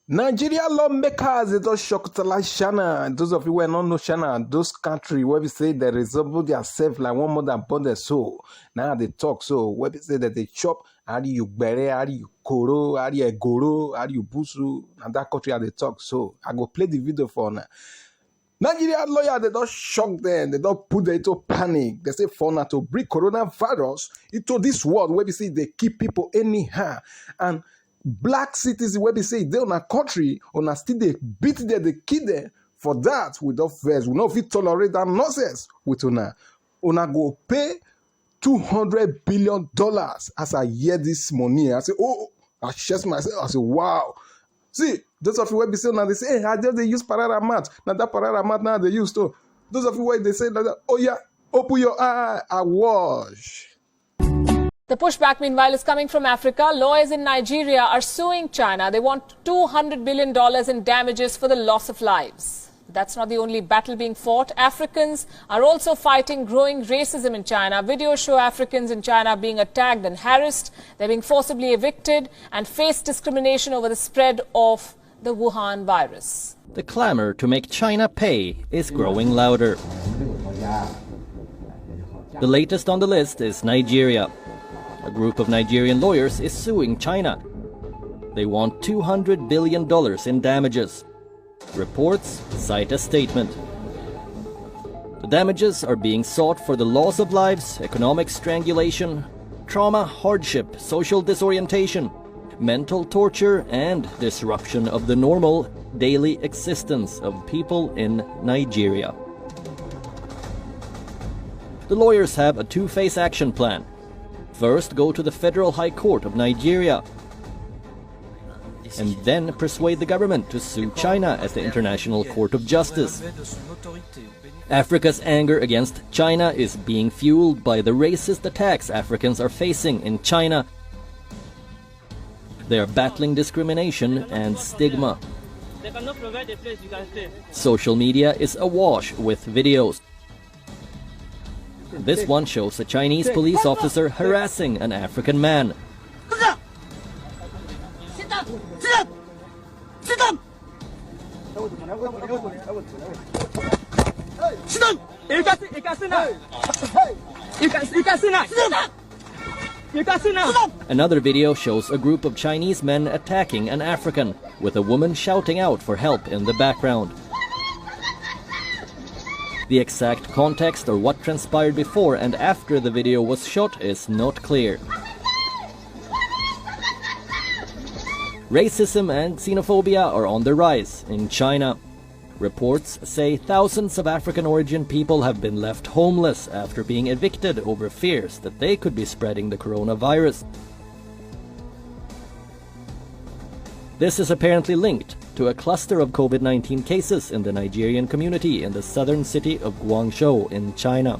Nigeria lawmakers, they just shocked like China. Those of you who don't know China, those countries where we say they resemble themselves like one mother born their soul. Now they talk so where we say that they chop, how do you bere, how do you koro, how do you goro, how do you busu, and that country how they talk so. I go play the video for now. Nigeria lawyer, they don't shock them, they don't put them into panic. They say for now to bring coronavirus into this world where we see they keep people anyhow. And black citizens where they say they on a country, on a still they beat them, they kill them. For that, we don't first, we don't fit tolerate that nonsense with una. Una go pay $200 billion as I hear this money. I say, oh, I chest myself, I say, wow. See, those of you where be saying now they say, hey, I just they use Pararamat. Now that Pararamat now they use too. Those of you where they say that, oh yeah, open your eye, I wash. The pushback, meanwhile, is coming from Africa. Lawyers in Nigeria are suing China. They want $200 billion in damages for the loss of lives. But that's not the only battle being fought. Africans are also fighting growing racism in China. Videos show Africans in China being attacked and harassed. They're being forcibly evicted and face discrimination over the spread of the Wuhan virus. The clamor to make China pay is growing louder. The latest on the list is Nigeria. A group of Nigerian lawyers is suing China. They want $200 billion in damages. Reports cite a statement. The damages are being sought for the loss of lives, economic strangulation, trauma, hardship, social disorientation, mental torture, and disruption of the normal daily existence of people in Nigeria. The lawyers have a two-phase action plan. First, go to the Federal High Court of Nigeria, and then persuade the government to sue China at the International Court of Justice. Africa's anger against China is being fueled by the racist attacks Africans are facing in China. They are battling discrimination and stigma. Social media is awash with videos. This one shows a Chinese police officer harassing an African man. Another video shows a group of Chinese men attacking an African, with a woman shouting out for help in the background. The exact context or what transpired before and after the video was shot is not clear. Racism and xenophobia are on the rise in China. Reports say thousands of African-origin people have been left homeless after being evicted over fears that they could be spreading the coronavirus. This is apparently linked to a cluster of COVID-19 cases in the Nigerian community in the southern city of Guangzhou in China.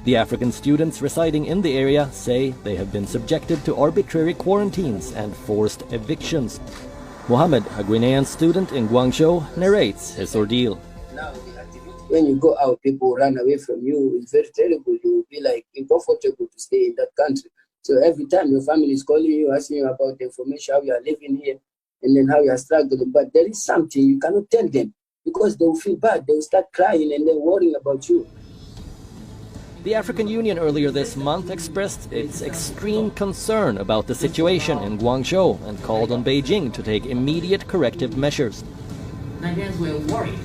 The African students residing in the area say they have been subjected to arbitrary quarantines and forced evictions. Mohammed, a Guinean student in Guangzhou, narrates his ordeal. When you go out, people run away from you. It's very terrible. You will be like uncomfortable to stay in that country. So every time your family is calling you, asking you about the information, how you are living here, and then how you are struggling. But there is something you cannot tell them because they will feel bad. They will start crying and then worrying about you. The African Union earlier this month expressed its extreme concern about the situation in Guangzhou and called on Beijing to take immediate corrective measures. Nigerians were worried.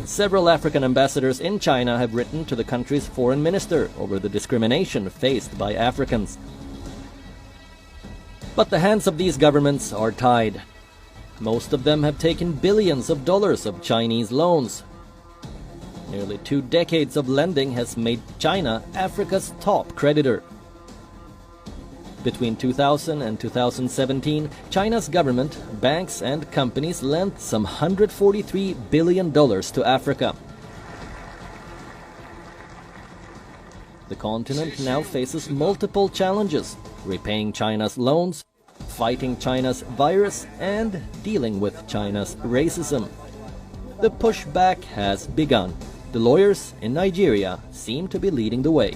Several African ambassadors in China have written to the country's foreign minister over the discrimination faced by Africans. But the hands of these governments are tied. Most of them have taken billions of dollars of Chinese loans. Nearly 2 decades of lending has made China Africa's top creditor. Between 2000 and 2017, China's government, banks and companies lent some $143 billion to Africa. The continent now faces multiple challenges: repaying China's loans, fighting China's virus, and dealing with China's racism. The pushback has begun. The lawyers in Nigeria seem to be leading the way.